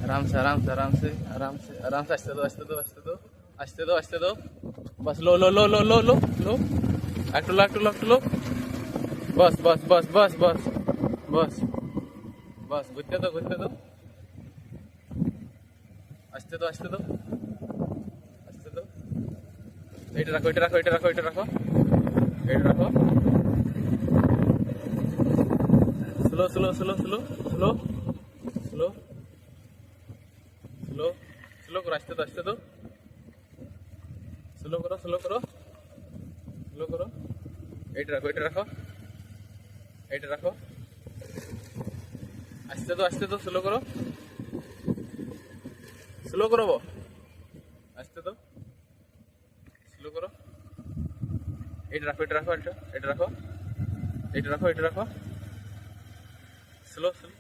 आराम से आराम से आराम से आराम से आराम से आस्ते दो आस्ते दो आस्ते दो आस्ते दो आस्ते दो बस लो लो लो लो लो लो लो একটু লো একটু লো একটু লো बस बस बस बस बस बस बस घुरते दो आस्ते दो आस्ते दो आस्ते दो এটা রাখো এটা রাখো এটা রাখো এটা রাখো এটা রাখো slow slow slow slow slow slow slow slow করো আস্তে দো স্লো করো স্লো করো স্লো করো এটা রাখো এটা রাখো এটা রাখো আস্তে দো স্লো করো আস্তে দো স্লো করো এটা রাখো এটা রাখো এটা রাখো এটা রাখো এটা রাখো স্লো স্লো